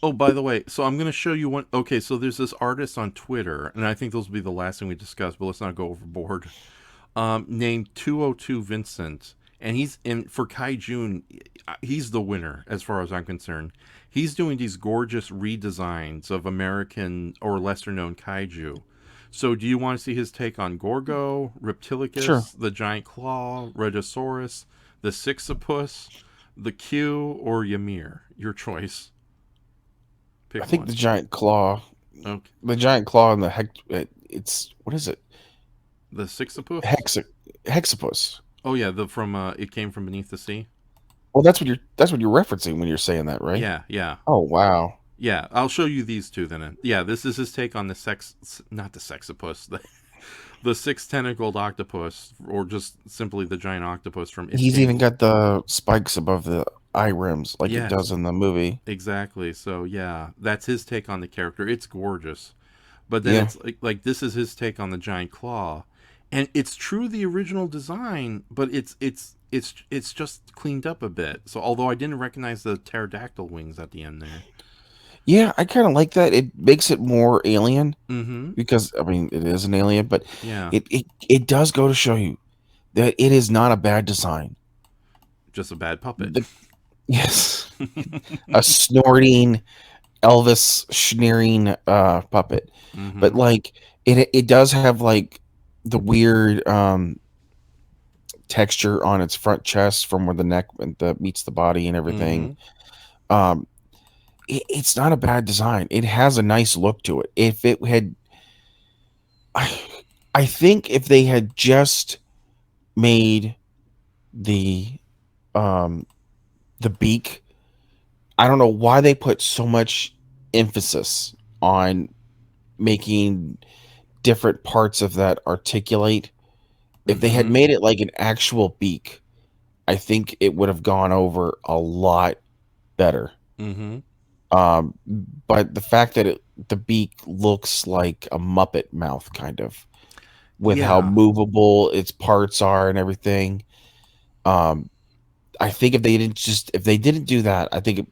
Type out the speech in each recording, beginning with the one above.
Oh, by the way, so I'm going to show you one. Okay, so there's this artist on Twitter, and I think those will be the last thing we discuss, but let's not go overboard. Named 202 Vincent, and he's in for Kaiju. He's the winner as far as I'm concerned. He's doing these gorgeous redesigns of American or lesser known Kaiju. So, do you want to see his take on Gorgo, Sure. Reptilicus, the giant claw, Regisaurus, the Sixapus, the Q, or Ymir? Your choice. I Pick think the one. giant claw, Okay. the giant claw and the it's what is it? The Sixapus? Hexa, hexapus. Oh yeah, the from it came from beneath the sea. Well, that's what you're referencing when you're saying that, right? Yeah, yeah. Oh wow. Yeah, I'll show you these two then. Yeah, this is his take on the not the sexapus, the six tentacled octopus, or just simply the giant octopus from It He's Came. even got the spikes above the eye rims like it does Yes, in the movie. exactly. So yeah, that's his take on the character. It's gorgeous, but then Yeah. it's like this is his take on the giant claw, and it's true the original design, but it's just cleaned up a bit. So although I didn't recognize the pterodactyl wings at the end there. Yeah, I kind of like that. It makes it more alien Mm-hmm. because I mean it is an alien, but Yeah, it does go to show you that it is not a bad design. just a bad puppet. The, yes, a snorting Elvis sneering puppet, but Mm-hmm. like it does have like the weird texture on its front chest from where the neck meets the body and everything. Mm-hmm. Um, it's not a bad design. It has a nice look to it. If it had, I, I think if they had just made the um the beak, I don't know why they put so much emphasis on making different parts of that articulate. If they had Mm-hmm. made it like an actual beak, I think it would have gone over a lot better. Mm-hmm. Um, but the fact that the beak looks like a Muppet mouth, kind of, with how Yeah. movable its parts are and everything. Um, I think if they didn't do that, I think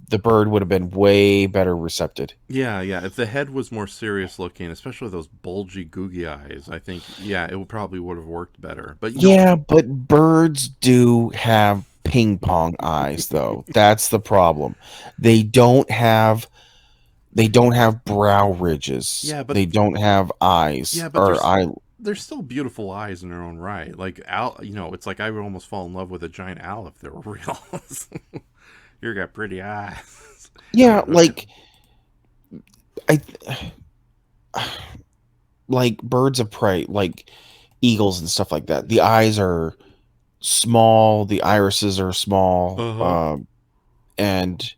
the bird would have been way better recepted. Yeah, yeah. If the head was more serious looking, especially those bulgy, googie eyes, I think, yeah, it would probably would have worked better. But Yeah, but birds do have ping pong eyes, though. That's the problem. They don't have they don't have brow ridges. yeah, but They don't have eyes yeah, but or eye. there's still beautiful eyes in their own right. Like owl, it's like I would almost fall in love with a giant owl if they were real. You got pretty eyes. I Yeah, don't know. I like birds of prey, like eagles and stuff like that. The eyes are small, the irises are small, Uh huh. and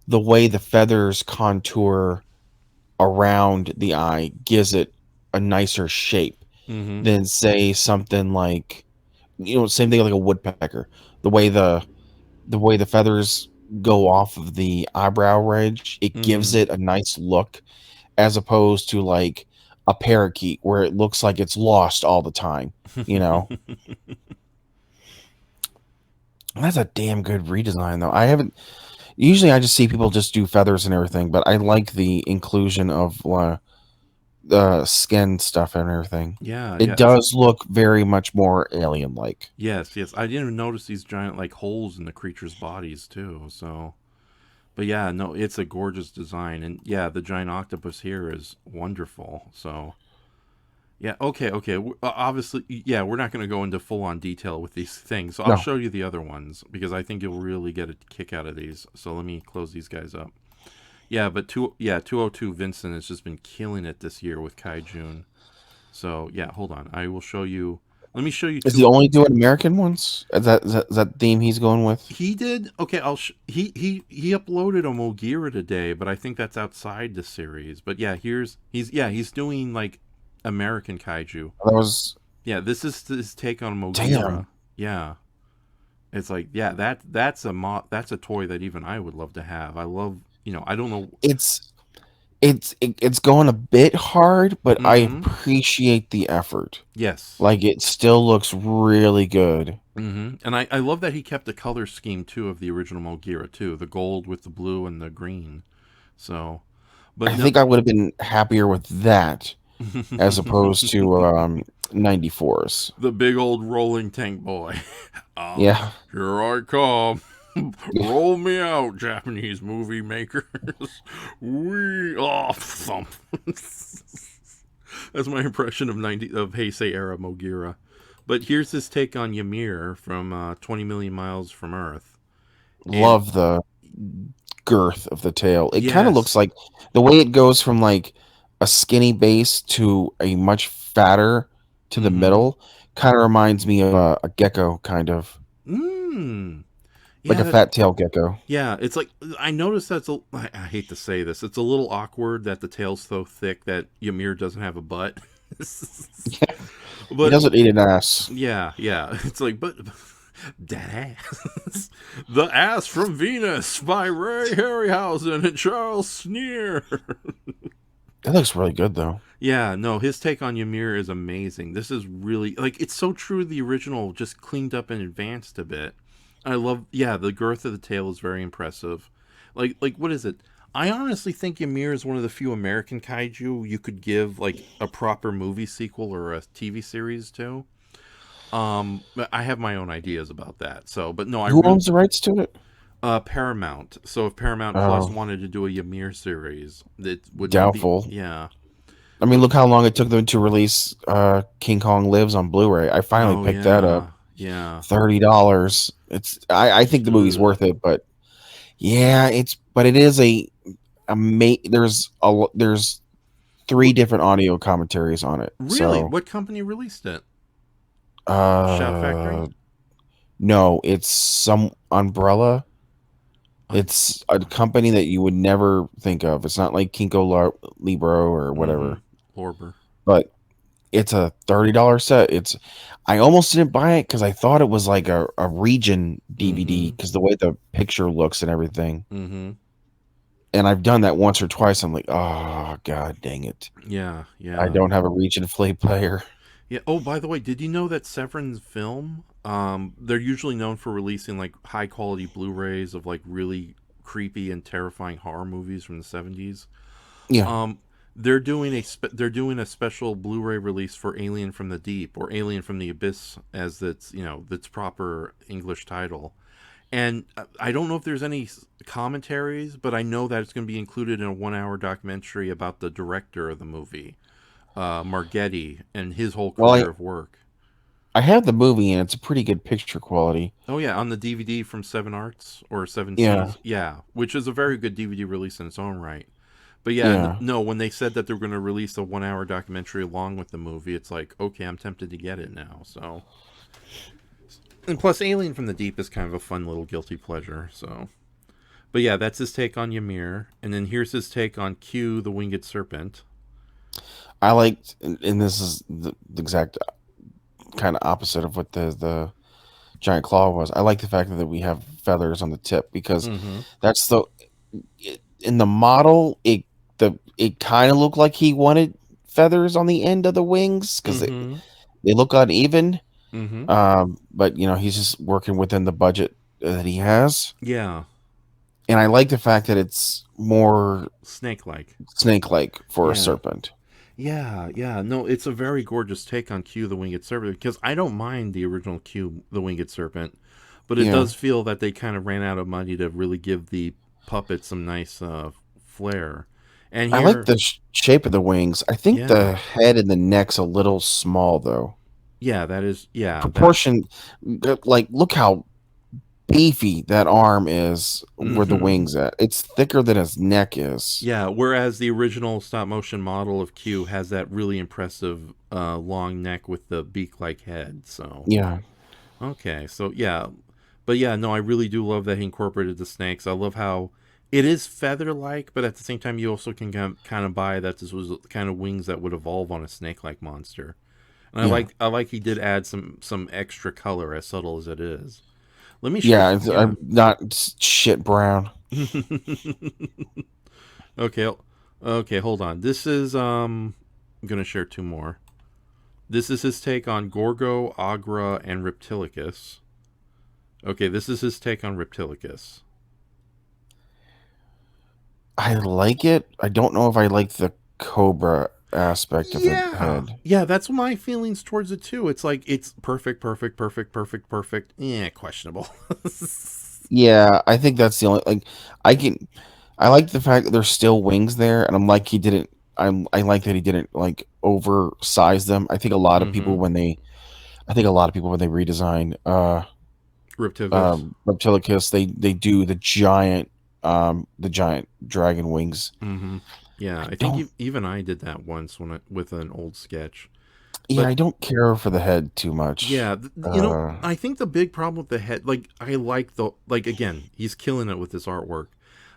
the way the feathers contour around the eye gives it a nicer shape Mm-hmm. than say something like same thing like a woodpecker. The way the feathers go off of the eyebrow ridge, it gives Mm-hmm. it a nice look as opposed to like a parakeet where it looks like it's lost all the time, you know. That's a damn good redesign though. I haven't usually I just see people just do feathers and everything, but I like the inclusion of skin stuff and everything. Yeah, It yeah. does look very much more alien like. Yes, yes. I didn't even notice these giant like holes in the creatures' bodies too. So, but yeah, no, it's a gorgeous design, and yeah, the giant octopus here is wonderful. So, yeah, okay, okay. Obviously, yeah, we're not going to go into full on detail with these things. So I'll No. show you the other ones because I think you'll really get a kick out of these. So let me close these guys up. Yeah, but 202 Vincent has just been killing it this year with Kaijun. So yeah, hold on. I will show you. Let me show you Is he two. only doing American ones? Is that theme he's going with? He did okay. He uploaded a Mogira today, but I think that's outside the series. But yeah, he's doing like American kaiju. That was Yeah, this is his take on damn. Mogira. Yeah, it's like yeah that's a toy that even I would love to have. I love I don't know. It's it's going a bit hard, but I Mm-hmm. appreciate the effort. Yes. Like it still looks really good. Mm-hmm. And I love that he kept the color scheme too of the original Mogira too, the gold with the blue and the green. So, but I no. think I would have been happier with that as opposed to 94s. The big old rolling tank boy. Yeah. Here I come. Yeah. Roll me out, Japanese movie makers. We thump. That's my impression of Heisei era Mogira. But here's his take on Ymir from 20 Million Miles from Earth. And Love the girth of the tail. It kind of looks yes. like the way it goes from like a skinny base to a much fatter to the Mm-hmm. middle. Kind of reminds me of a gecko, kind of Mm. like Yeah, a that, fat tail gecko. yeah. It's like I noticed I hate to say this. It's a little awkward that the tail's so thick that Ymir doesn't have a butt. He But doesn't eat an ass. yeah, yeah. It's like, but that ass. The Ass from Venus by Ray Harryhausen and Charles Sneer. That looks really good though. Yeah, no, his take on Ymir is amazing. This is really like it's so true to the original, just cleaned up and advanced a bit. I love yeah, the girth of the tail is very impressive. Like what is it? I honestly think Ymir is one of the few American kaiju you could give like a proper movie sequel or a TV series to. But I have my own ideas about that. So, but no, I Who really owns the rights to it? Paramount. So if Paramount Plus Oh, wanted to do a Ymir series, it would be doubtful. yeah. I mean, look how long it took them to release King Kong Lives on Blu-ray. I finally Oh picked that up. yeah, yeah. $30. I think the movie's Ugh. worth it, but yeah, it is there's three What different audio commentaries on it. really? So What company released it? Shout Factory. uh no, it's some Umbrella. Un- It's a company that you would never think of. It's not like Libro or mm-hmm. whatever, Lorber. but it's a $30 set. I almost didn't buy it because I thought it was like a region DVD Mm-hmm. because the way the picture looks and everything. Mm-hmm. And I've done that once or twice. I'm like, oh god dang it. Yeah, I yeah, don't have a region play player. yeah. Oh, by the way, did you know that Severin's film? They're usually known for releasing like high quality Blu-rays of like really creepy and terrifying horror movies from the 70s. Yeah. Um, they're doing a special Blu-ray release for Alien from the Deep or Alien from the Abyss as its proper English title. And I don't know if there's any commentaries, but I know that it's going to be included in a 1 hour documentary about the director of the movie, Margetti, and his whole Well, career of work. I have the movie and it's a pretty good picture quality. Oh yeah, on the DVD from Seven Arts or Seven Yeah. Seas, yeah, which is a very good DVD release in its own right. But yeah, Yeah. no, when they said that they were going to release a 1 hour documentary along with the movie, it's like, okay, I'm tempted to get it now. So, and plus, Alien from the Deep is kind of a fun little guilty pleasure. So, but yeah, that's his take on Ymir, and then here's his take on Q, the Winged Serpent. I liked, and this is the exact kind of opposite of what the giant claw was. I like the fact that we have feathers on the tip because Mm-hmm. that's in the model it kind of looked like he wanted feathers on the end of the wings because Mm-hmm. they look uneven. Mm-hmm. But he's just working within the budget that he has, Yeah, and I like the fact that it's more snake-like. snake-like for a Yeah. serpent. Yeah, yeah. No, it's a very gorgeous take on Q the Winged Serpent because I don't mind the original Q the Winged Serpent, but it Yeah, does feel that they kind of ran out of money to really give the puppet some nice flair. And I like here, the shape of the wings. I think yeah, the head and the neck's a little yeah, that is, yeah, that, proportion. Like, look how beefy that arm is where the Hmm. wings at. It's thicker than his neck is. Yeah, whereas the original stop motion model of Q has that really impressive long neck with the beak like head. So, Yeah. okay, so yeah, but yeah, no, I really do love that he incorporated the snakes. I love how it is feather like, but at the same time, you also can kind of buy that this was the kind of wings that would evolve on a snake like monster. And Yeah. I like he did add some extra color, as subtle as it is. Let me show. Yeah. Yeah. I'm not shit brown. Okay, okay, hold on. This is I'm gonna share two more. This is his take on Gorgo, Agra, and Reptilicus. Okay, this is his take on Reptilicus. I like it. I don't know if I like the cobra aspect of the Yeah, head. yeah, that's my feelings towards it too. It's like it's perfect, perfect, perfect, perfect, perfect. Yeah, questionable. Yeah, I think that's the only like I can. I like the fact that there's still wings there, and I'm like he didn't. I like that he didn't like oversize them. I think a lot of Mm-hmm. people when they. I think a lot of people when they redesign Repticus. Reptilicus, they do the giant dragon wings. Mm-hmm. Yeah, I I think don't. even I did that once with an old sketch. Yeah, But I don't care for the head too much. yeah, Uh, I think the big problem with the head, like, I like like, again, he's killing it with this artwork.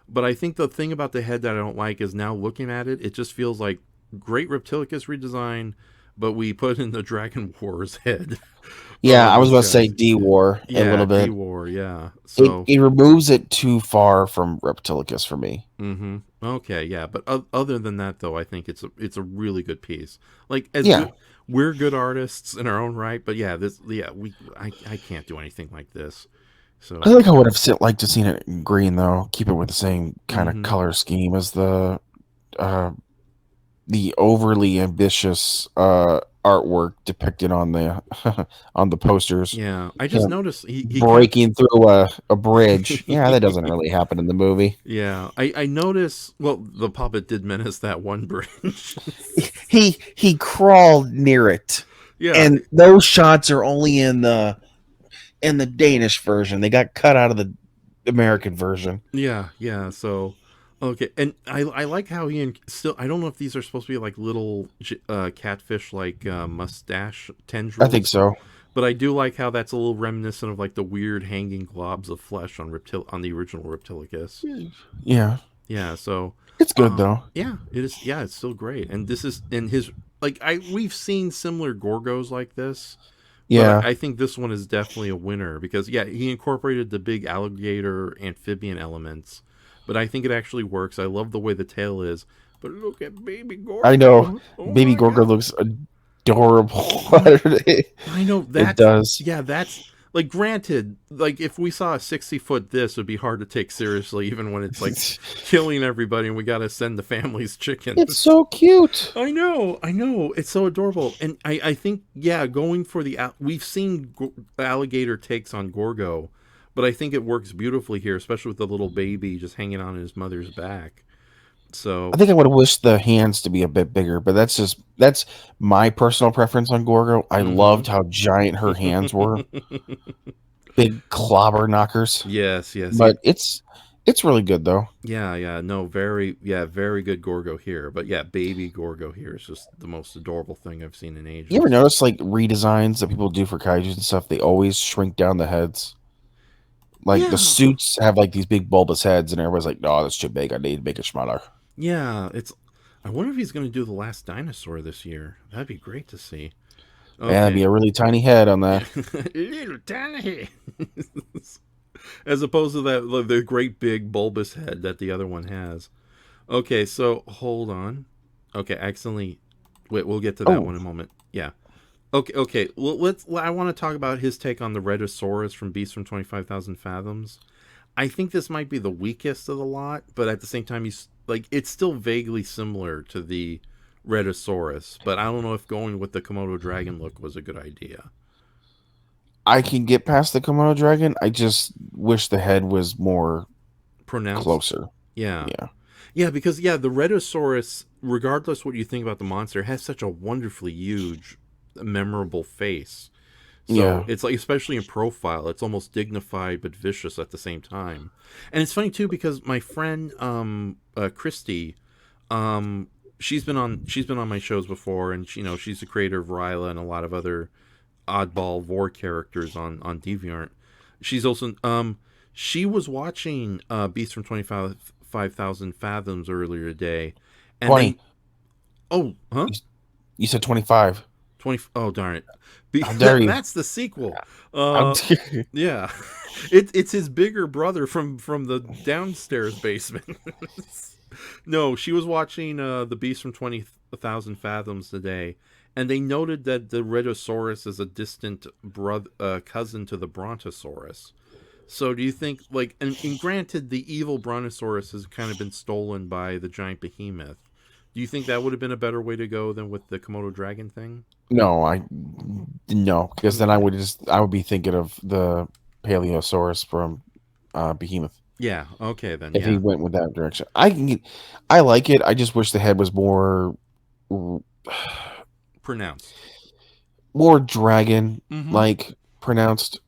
But I think the thing about the head that I don't like is now looking at it, it just feels like great Reptilicus redesign, but we put in the Dragon Wars head yeah, I was these about to say guys. D War a Yeah, little D bit. War, yeah. It So, it removes it too far from Reptilicus for me. mm-hmm. Okay, yeah. But other than that, though, I think it's a really good piece. Like, as Yeah, good, we're good artists in our own right, but yeah, I can't do anything like this. I So, think I would have liked to seen it in green though. Keep it with the same kind of mm-hmm. color scheme as uh, the overly ambitious artwork depicted on the on the posters. Yeah, I just Him noticed he kind of breaking through a bridge. Yeah, that doesn't really happen in the movie. yeah, I noticed. Well, the puppet did menace that one bridge. He crawled near it, Yeah, and those shots are only in the Danish version. They got cut out of the American version. yeah, yeah. So, okay, and I like how still. I don't know if these are supposed to be like little catfish like mustache I think tendrils, so. but I do like how that's a little reminiscent of like the weird hanging globs of flesh on the original Reptilicus. Yeah, Yeah, so it's good though. yeah, it is. Yeah, it's still great, and this is in his like I we've seen similar Gorgos like this. But Yeah, I think this one is definitely a winner because yeah, he incorporated the big alligator amphibian elements, but I think it actually works. I love the way the tail is. But look at baby I know. Gorgo. Oh Baby my Gorgo god. looks adorable. I I know It that's does. yeah, that's like granted, like if we saw a 60 foot this, it'd be hard to take seriously, even when it's like killing everybody and we gotta send the families It's chickens. so cute. I know, it's so adorable, and I think yeah, going for we've seen alligator takes on Gorgo, but I think it works beautifully here, especially with the little baby just hanging on his mother's back. I So think I would have wished the hands to be a bit bigger, but that's my personal preference on Gorgo. I mm-hmm. loved how giant her hands were, big clobber knockers. Yes, yes, yeah, But it's really good though. yeah, yeah. No, very good Gorgo here, but yeah, baby Gorgo here is just the most adorable thing I've seen in You ever ages. notice like redesigns that people do for kaijus and stuff? They always shrink down the heads. Like the Yeah, suits have like these big bulbous heads, and everybody's like, "No, that's too big. I need to make it smaller." yeah. It's. I wonder if he's going to do the last dinosaur this year. That'd be great to see. Man, that'd be Okay. a really tiny head on that. Little tiny. As opposed to that the great big bulbous head that the other one has. Okay, so hold on. Okay, accidentally. Wait, we'll get to that Oh, one in a moment. Yeah. Okay, okay. Well, let's. I want to talk about his take on the Redosaurus from Beast from 25,000 Fathoms. I think this might be the weakest of the lot, but at the same time, he's like it's still vaguely similar to the Redosaurus. But I don't know if going with the Komodo dragon look was a good idea. I can get past the Komodo dragon. I just wish the head was more Pronounced. closer. Yeah. Yeah. Yeah, because yeah, the Redosaurus, regardless what you think about the monster, has such a wonderfully huge, memorable face. So Yeah. it's like, especially in profile, it's almost dignified but vicious at the same time. And it's funny too because my friend Christy, um, she's been on my shows before, and she's the creator of Ryla and a lot of other oddball vor characters on DeviantArt. She's also she was watching Beast from 25,000 Fathoms earlier today, and 20. they oh huh You said 25. 20 oh darn it How dare you? that's the sequel. How uh dare you? yeah. It's his bigger brother from the downstairs basement. No, she was watching the Beast from 20,000 Fathoms today, and they noted that the Rhedosaurus is a distant brother cousin to the Brontosaurus. So do you think, like, and granted, the evil Brontosaurus has kind of been stolen by the giant behemoth. Do you think that would have been a better way to go than with the Komodo dragon thing? No, because then Okay. I would be thinking of the Paleosaurus from Behemoth Yeah. Okay then. if he Yeah. went with that direction. I like it. I just wish the head was Pronounced. more dragon Mm-hmm. like pronounced,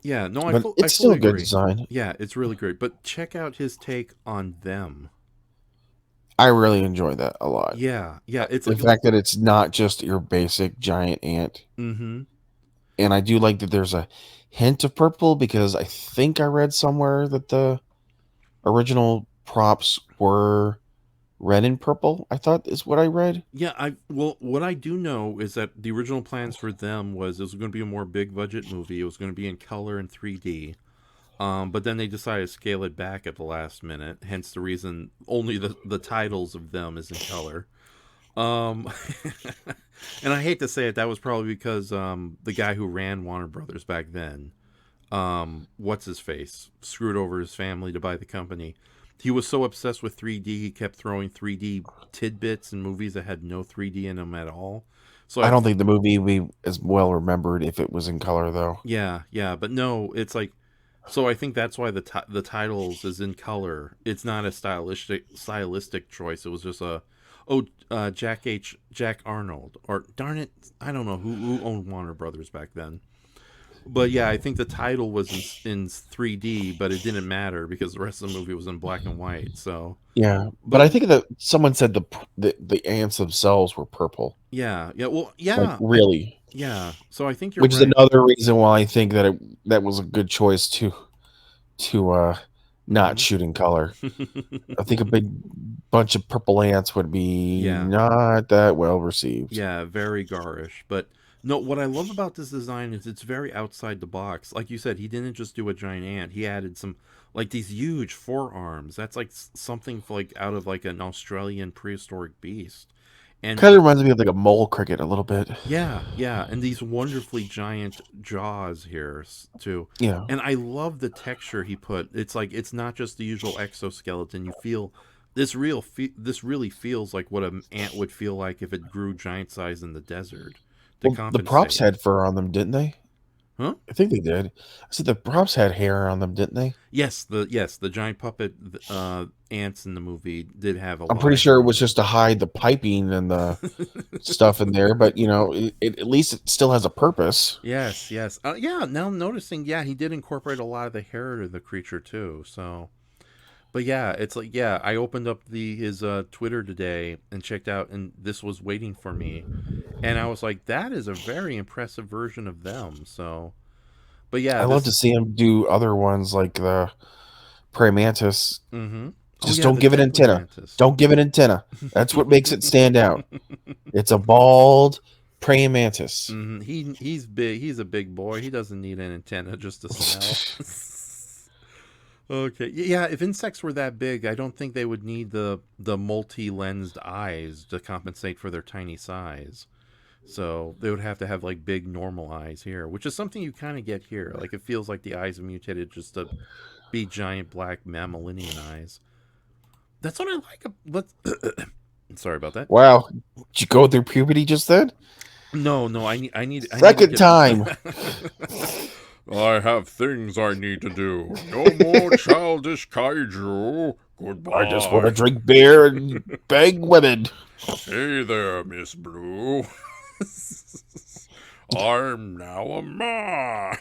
Yeah. No, but I it's still fully a good agree. design. Yeah, it's really great. But check out his take on them. I really enjoy that a lot. Yeah. Yeah. It's The like, fact that it's not just your basic giant ant, mm-hmm. and I do like that there's a hint of purple because I think I read somewhere that the original props were red and purple. I thought is what I read. Yeah, what I do know is that the original plans for them was it was going to be a more big budget movie. It was going to be in color and 3D. But then they decided to scale it back at the last minute. Hence the reason only the titles of them is in color. Um, and I hate to say it, that was probably because the guy who ran Warner Brothers back then, what's his face, screwed over his family to buy the company. He was so obsessed with 3D, he kept throwing 3D tidbits in movies that had no 3D in them at all. So I I, don't think the movie we as well remembered if it was in color though. yeah, yeah, but no, it's like, so I think that's why the titles is in color. It's not a stylistic choice. It was just a Jack Arnold, or darn it, I don't know who owned Warner Brothers back then. But yeah, I think the title was in 3D, but it didn't matter because the rest of the movie was in black and white. So, Yeah, but but I think that someone said the ants themselves were purple. yeah, yeah, well, Like yeah, really, yeah. So I think you're which is right. another reason why I think that was a good choice to not Hmm. shoot in color. I think a big bunch of purple ants would be Yeah, not that well received. yeah, very garish. But no, what I love about this design is it's very outside the box. Like you said, he didn't just do a giant ant. He added some, like, these huge forearms. That's like something for, like, out of like an Australian prehistoric beast. And Kind of reminds me of like a mole cricket a little bit. yeah, yeah, and these wonderfully giant jaws here too. Yeah. And I love the texture he put. It's like it's not just the usual exoskeleton. You feel this really feels like what an ant would feel like if it grew giant size in the desert to Well, the props compensate. had fur on them, didn't they? Huh? I think they did. I said the props had hair on them, didn't they? Yes, the giant puppet ants in the movie did have a I'm lot pretty of sure hair it was on just to hide the piping and the stuff in there, but at least it still has a purpose. Yes, yes. Yeah, now I'm noticing, yeah, he did incorporate a lot of the hair to the creature too. So, but yeah, it's like, yeah, I opened up the his Twitter today and checked out, and this was waiting for me, and I was like, that is a very impressive version of them. So, but yeah, I love to this. see him do other ones like the praying mantis. Mm-hmm. Oh Just yeah, don't the give it deadly antenna. mantis. Don't give it antenna. That's what makes it stand out. It's a bald praying mantis. Mm-hmm. He's big. He's a big boy. He doesn't need an antenna just to smell. Okay. Yeah, if insects were that big, I don't think they would need the multi-lensed eyes to compensate for their tiny size. So they would have to have like big normal eyes here, which is something you kind of get here. Like it feels like the eyes are mutated just to be giant black mammalian eyes. That's what I like. But sorry about that. Wow. Did you go through puberty just then? No, no, I need to Second get. time. I have things I need to do. No more childish kaiju. I just want to Goodbye. drink beer and bang women. Hey there, Miss Blue. I'm now a man.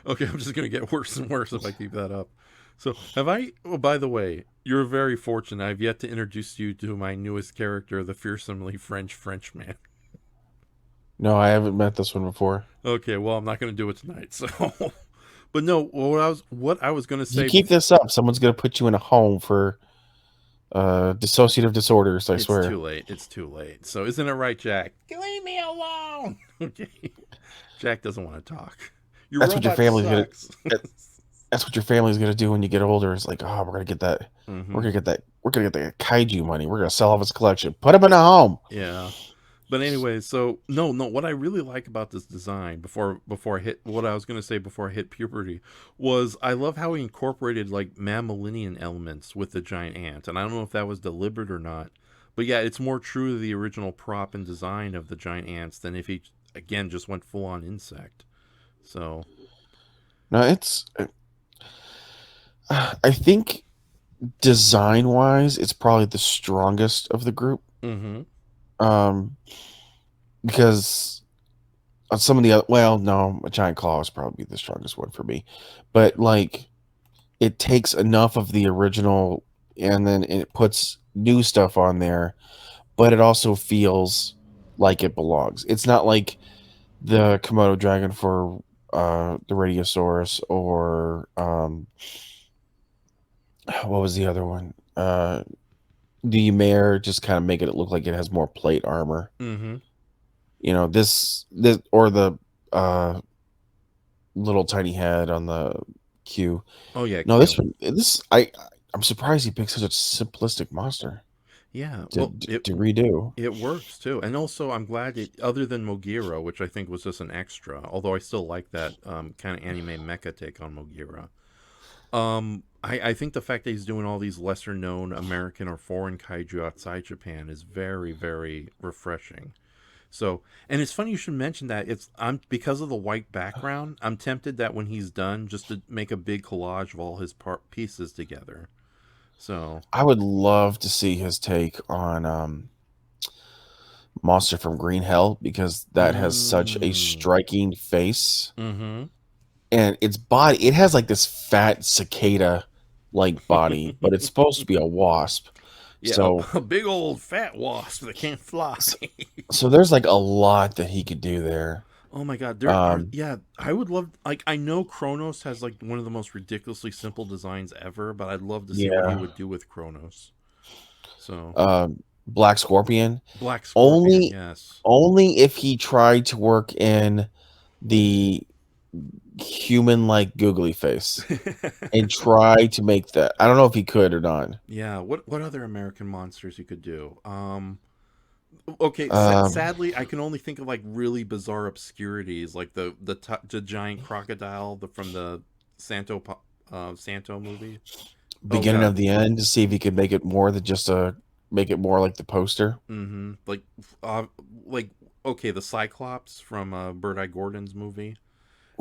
Okay, I'm just gonna get worse and worse if I keep that up. So, have I? Oh, by the way, you're very fortunate. I've yet to introduce you to my newest character, the fearsomely Frenchman. No, I haven't met this one before. Okay, well, I'm not gonna do it tonight. So, but no, what I was gonna You say keep before. this up, someone's gonna put you in a home for dissociative disorders, I It's swear. too late. It's too late. So, isn't it right, Jack? Leave me alone. Okay, Jack doesn't want to talk. Your That's what your robot family's gonna sucks. that- that's what your family's gonna do when you get older. It's like, oh, Hmm. we're gonna get that kaiju money. We're gonna sell off his collection. Put him in a home. Yeah. But anyway, so no. What I really like about this design before I hit what I was gonna say before I hit puberty was I love how he incorporated like mammalian elements with the giant ant, and I don't know if that was deliberate or not, but yeah, it's more true to the original prop and design of the giant ants than if he again just went full on insect. So, No, I think design wise, it's probably the strongest of the group. mm-hmm. Um, because on some of the other, well, no, a giant claw is probably the strongest one for me, but like it takes enough of the original and then it puts new stuff on there, but it also feels like it belongs. It's not like the Komodo dragon for the Radiosaurus or what was the other one? The mare just kind of making it look like it has more plate armor. Mm-hmm. You know, this or the uh little tiny head on the Q. Oh yeah, No, Q. I'm surprised he picked such a simplistic monster Yeah. to Well, it to redo. It works too, and also I'm glad it. Other than Mogira, which I think was just an extra, although I still like that kind of anime mecha take on Mogira. I think the fact that he's doing all these lesser known American or foreign kaiju outside Japan is very very refreshing. So, and it's funny you should mention that. It's I'm because of the white background. I'm tempted that when he's done, just to make a big collage of all his pieces together. So, I would love to see his take on Monster from Green Hell because that has such a mm, striking face mm-hmm. and its body. It has like this fat cicada like body, but it's supposed to be a wasp. Yeah, So a big old fat wasp that can't fly. so, so there's like a lot that he could do there. Oh my god, there are Um, yeah, I would love like I know Kronos has like one of the most ridiculously simple designs ever, but I'd love to see what he yeah. would do with Kronos. So, Black Scorpion Black Scorpion, only yes. only if he tried to work in the human like googly face and try to make that. I don't know if he could or not. Yeah, what other American monsters you could do? Okay, Um, sadly I can only think of like really bizarre obscurities like the giant crocodile from the Santo movie. Oh Beginning god. of the end to see if he could make it more than just a make it more like the poster. Mm-hmm. Uh, like okay, the Cyclops from Bird Eye Gordon's movie.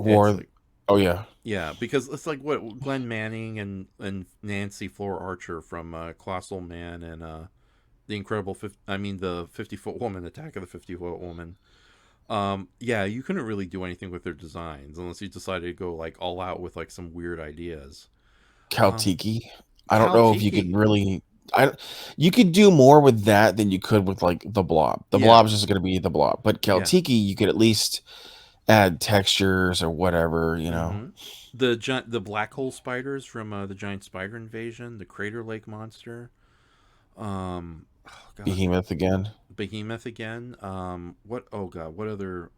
It's Or like oh yeah, yeah, because it's like what Glenn Manning and Nancy Floor Archer from Colossal Man and the Incredible. I mean the 50-foot woman, Attack of the 50-foot woman. Yeah, you couldn't really do anything with their designs unless you decided to go like all out with like some weird ideas. Um, Kaltiki. I don't Cal know if you could Tiki. really. I you could do more with that than you could with like the blob. The Yeah, blob is just going to be the blob, but yeah. Kaltiki you could at least add textures or whatever. You know, Mm-hmm. The black hole spiders from the giant spider invasion, the Crater Lake monster. Oh god, Behemoth again. Behemoth again. What? Oh god, what other?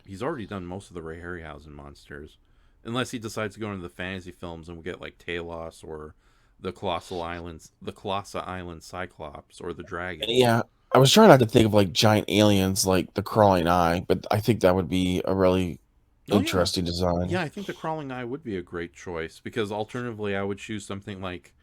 He's already done most of the Ray Harryhausen monsters, unless he decides to go into the fantasy films and we get like Talos or the Colossal Island Cyclops or the dragon. Yeah, I was trying not to think of like giant aliens like the crawling eye, but I think that would be a really Oh yeah, interesting design. yeah. I think the crawling eye would be a great choice because alternatively, I would choose something like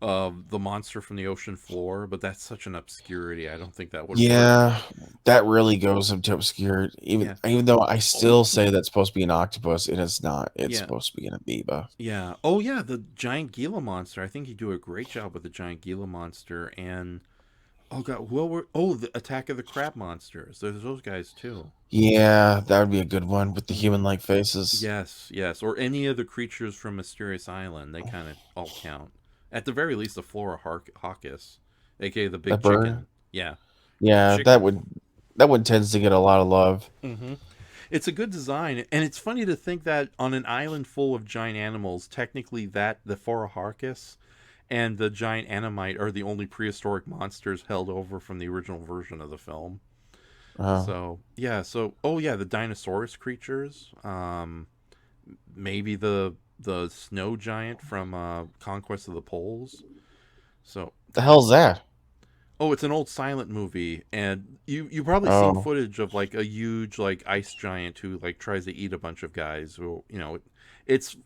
the monster from the ocean floor, but that's such an obscurity. I don't think that would work. Yeah, that really goes into obscure. Yeah. Even though I Oh, still say that's supposed to be an octopus, and it's not. It's yeah. supposed to be an amoeba. Yeah. Oh, yeah. The giant Gila monster. I think you do a great job with the giant Gila monster. And Oh god, well we're the Attack of the Crab Monsters. There's those guys too. Yeah, that would be a good one with the Hmm. human-like faces. Yes, yes, or any of the creatures from Mysterious Island. They kind of all count. At the very least, the Flora Hawkus, aka the That big bird. chicken. Yeah, the Yeah, chicken. that one tends to get a lot of love. Hmm. It's a good design, and it's funny to think that on an island full of giant animals, technically that the Phorahorchus and the giant Animite are the only prehistoric monsters held over from the original version of the film. Uh, So yeah, oh yeah, the Dinosaurus creatures. Maybe the snow giant from Conquest of the Poles. So the hell's that? oh, it's an old silent movie, and you probably seen Oh, footage of like a huge like ice giant who like tries to eat a bunch of guys. Who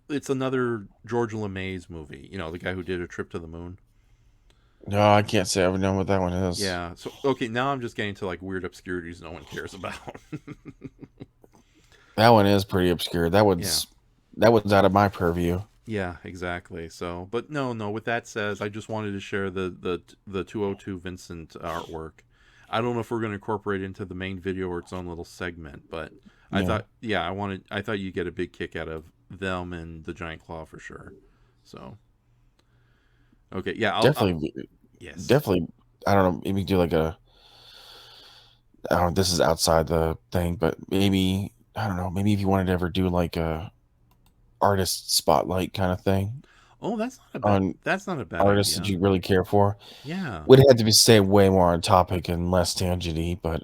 it's another George LeMay's movie. You know, the guy who did A Trip to the Moon. no, I can't say I would know what that one is. Yeah. So okay, now I'm just getting to like weird obscurities no one cares about. That one is pretty obscure. Yeah. That one's out of my purview. Yeah, exactly. So, but no, no. With that said, I just wanted to share the 202 Vincent artwork. I don't know if we're going to incorporate it into the main video or its own little segment, but I Yeah, thought, yeah, I thought you'd get a big kick out of them and the giant claw for sure. So, okay, yeah, definitely, yes. definitely. I don't know. Maybe do like a. I don't know. This is outside the thing, but maybe I don't know. Maybe if you wanted to ever do like a artist spotlight kind of thing Oh, on that's not a bad artists that idea. you really care for, Yeah. would have to be stay way more on topic and less tangenty. But